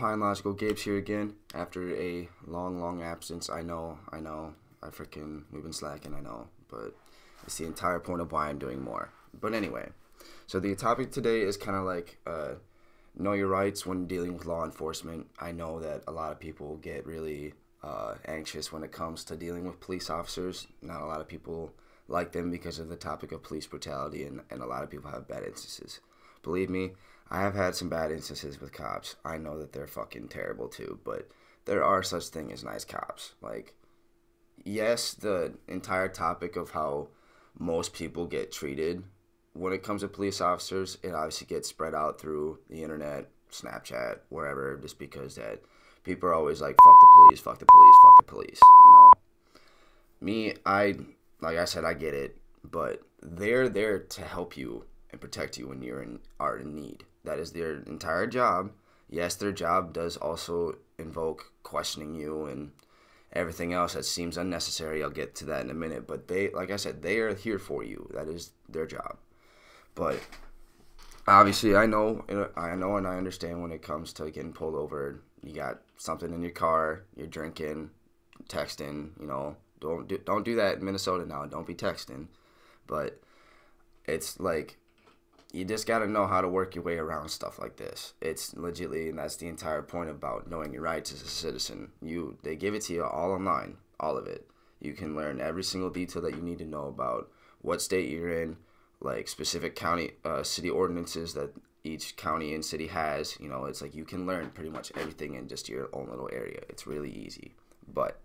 Pine Logical Gapes here again after a long absence. I know. We've been slacking, I know, but it's the entire point of why I'm doing more. But anyway, so the topic today is kind of like know your rights when dealing with law enforcement. I know that a lot of people get really anxious when it comes to dealing with police officers. Not a lot of people like them because of the topic of police brutality, and a lot of people have bad instances. Believe me, I have had some bad instances with cops. I know that they're fucking terrible too, but there are such thing as nice cops. Like, yes, the entire topic of how most people get treated when it comes to police officers, it obviously gets spread out through the internet, Snapchat, wherever, just because that people are always like, fuck the police, fuck the police, fuck the police, you know. Me, like I said, I get it, but they're there to help you and protect you when are in need. That is their entire job. Yes, their job does also invoke questioning you and everything else that seems unnecessary. I'll get to that in a minute, but they, like I said, they are here for you. That is their job. But obviously, I know, and I understand when it comes to getting pulled over. You got something in your car, you're drinking, texting. You know, don't do that in Minnesota now. Don't be texting. But it's like, you just got to know how to work your way around stuff like this. It's legitly, and that's the entire point about knowing your rights as a citizen. They give it to you all online, all of it. You can learn every single detail that you need to know about what state you're in, like specific county, city ordinances that each county and city has. You know, it's like you can learn pretty much everything in just your own little area. It's really easy. But,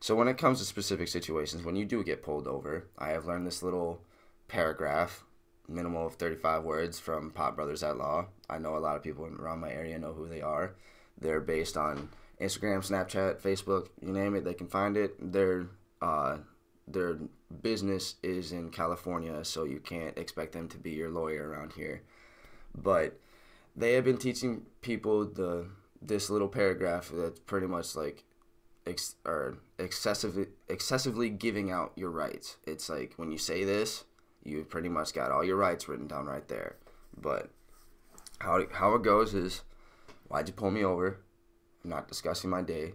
so when it comes to specific situations, when you do get pulled over, I have learned this little paragraph, minimal of 35 words, from Pot Brothers at Law. I know a lot of people around my area know who they are. They're based on Instagram, Snapchat, Facebook, you name it, they can find it. Their business is in California, so you can't expect them to be your lawyer around here. But they have been teaching people this little paragraph that's pretty much like excessively giving out your rights. It's like, when you say this, you've pretty much got all your rights written down right there. But how it goes is, why'd you pull me over? I'm not discussing my day.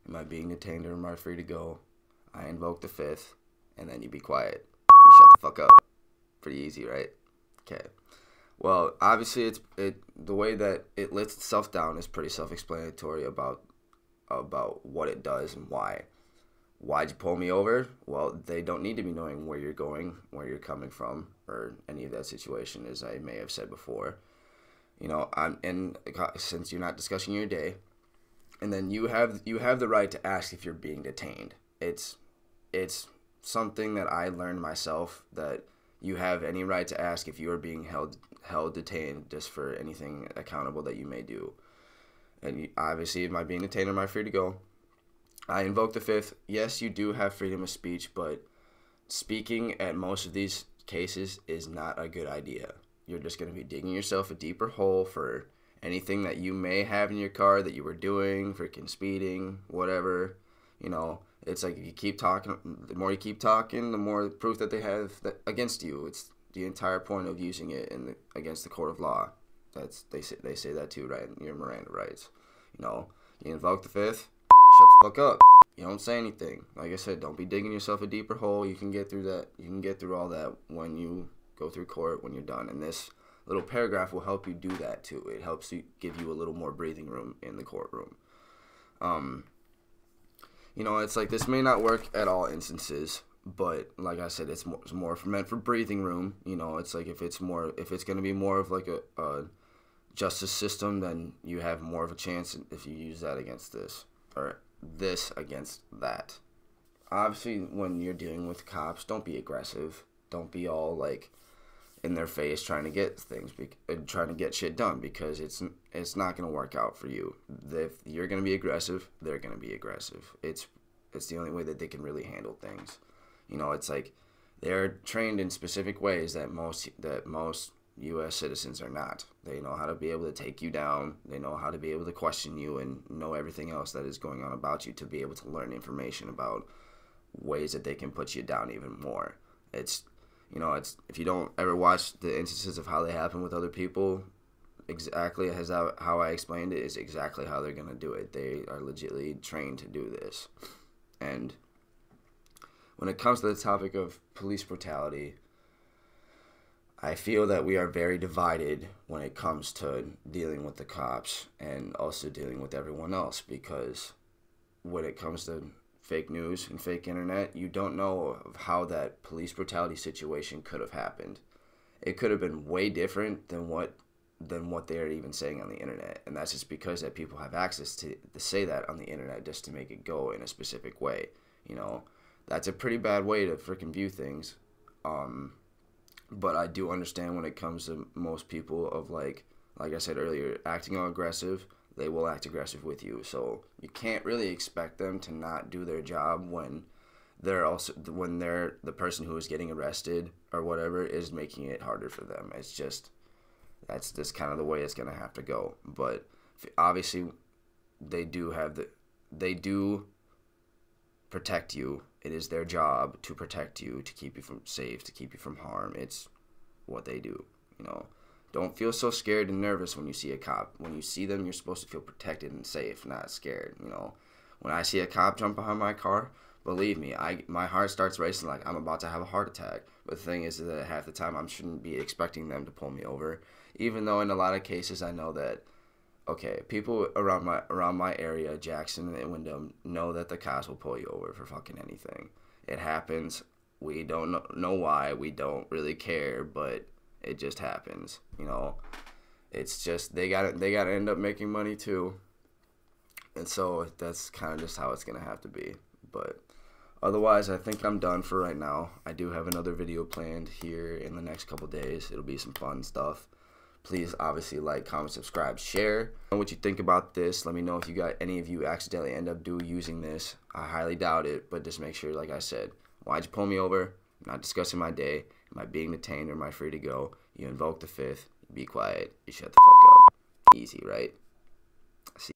Am I being detained or am I free to go? I invoke the fifth, and then you be quiet. You shut the fuck up. Pretty easy, right? Okay. Well, obviously, the way that it lets itself down is pretty self-explanatory about what it does and why. Why'd you pull me over? Well, they don't need to be knowing where you're going, where you're coming from, or any of that situation, as I may have said before. You know, since you're not discussing your day, and then you have the right to ask if you're being detained. It's something that I learned myself, that you have any right to ask if you are being held detained, just for anything accountable that you may do. And obviously, am I being detained or am I free to go? I invoke the fifth. Yes, you do have freedom of speech, but speaking at most of these cases is not a good idea. You're just going to be digging yourself a deeper hole for anything that you may have in your car that you were doing, freaking speeding, whatever. You know, it's like, if you keep talking, the more you keep talking, the more proof that they have against you. It's the entire point of using it against the court of law. They say that too, right? Your Miranda rights. You know, you invoke the fifth. Shut the fuck up. You don't say anything. Like I said, don't be digging yourself a deeper hole. You can get through that. You can get through all that when you go through court, when you're done. And this little paragraph will help you do that too. It helps you, give you a little more breathing room in the courtroom. You know, it's like, this may not work at all instances, but like I said, it's more meant for breathing room. You know, it's like, if it's going to be more of like a justice system, then you have more of a chance if you use that against this, or this against that. Obviously, when you're dealing with cops, don't be aggressive. Don't be all like in their face trying to get trying to get shit done, because it's not going to work out for you. If you're going to be aggressive, they're going to be aggressive. It's the only way that they can really handle things. You know, it's like, they're trained in specific ways that most U.S. citizens are not. They know how to be able to take you down. They know how to be able to question you and know everything else that is going on about you, to be able to learn information about ways that they can put you down even more. It's, you know, if you don't ever watch the instances of how they happen with other people, exactly as how I explained it is exactly how they're gonna do it. They are legitimately trained to do this. And when it comes to the topic of police brutality, I feel that we are very divided when it comes to dealing with the cops and also dealing with everyone else, because when it comes to fake news and fake internet, you don't know of how that police brutality situation could have happened. It could have been way different than what they're even saying on the internet, and that's just because that people have access to say that on the internet just to make it go in a specific way. You know, that's a pretty bad way to freaking view things. But I do understand when it comes to most people of like I said earlier, acting aggressive, they will act aggressive with you. So you can't really expect them to not do their job when they're the person who is getting arrested or whatever is making it harder for them. That's just kind of the way it's gonna have to go. But obviously, they do protect you. It is their job to protect you, to keep you from safe, to keep you from harm. It's what they do, you know. Don't feel so scared and nervous when you see a cop. When you see them, you're supposed to feel protected and safe, not scared, you know. When I see a cop jump behind my car, believe me, my heart starts racing like I'm about to have a heart attack. But the thing is that half the time I shouldn't be expecting them to pull me over, even though in a lot of cases I know that, okay, people around my area, Jackson and Wyndham, know that the cops will pull you over for fucking anything. It happens. We don't know why. We don't really care, but it just happens. You know, it's just they gotta end up making money too, and so that's kind of just how it's gonna have to be. But otherwise, I think I'm done for right now. I do have another video planned here in the next couple days. It'll be some fun stuff. Please obviously like, comment, subscribe, share. Know what you think about this. Let me know if any of you accidentally end up using this. I highly doubt it, but just make sure, like I said, why'd you pull me over? I'm not discussing my day. Am I being detained or am I free to go? You invoke the fifth. Be quiet. You shut the fuck up. Easy, right? See.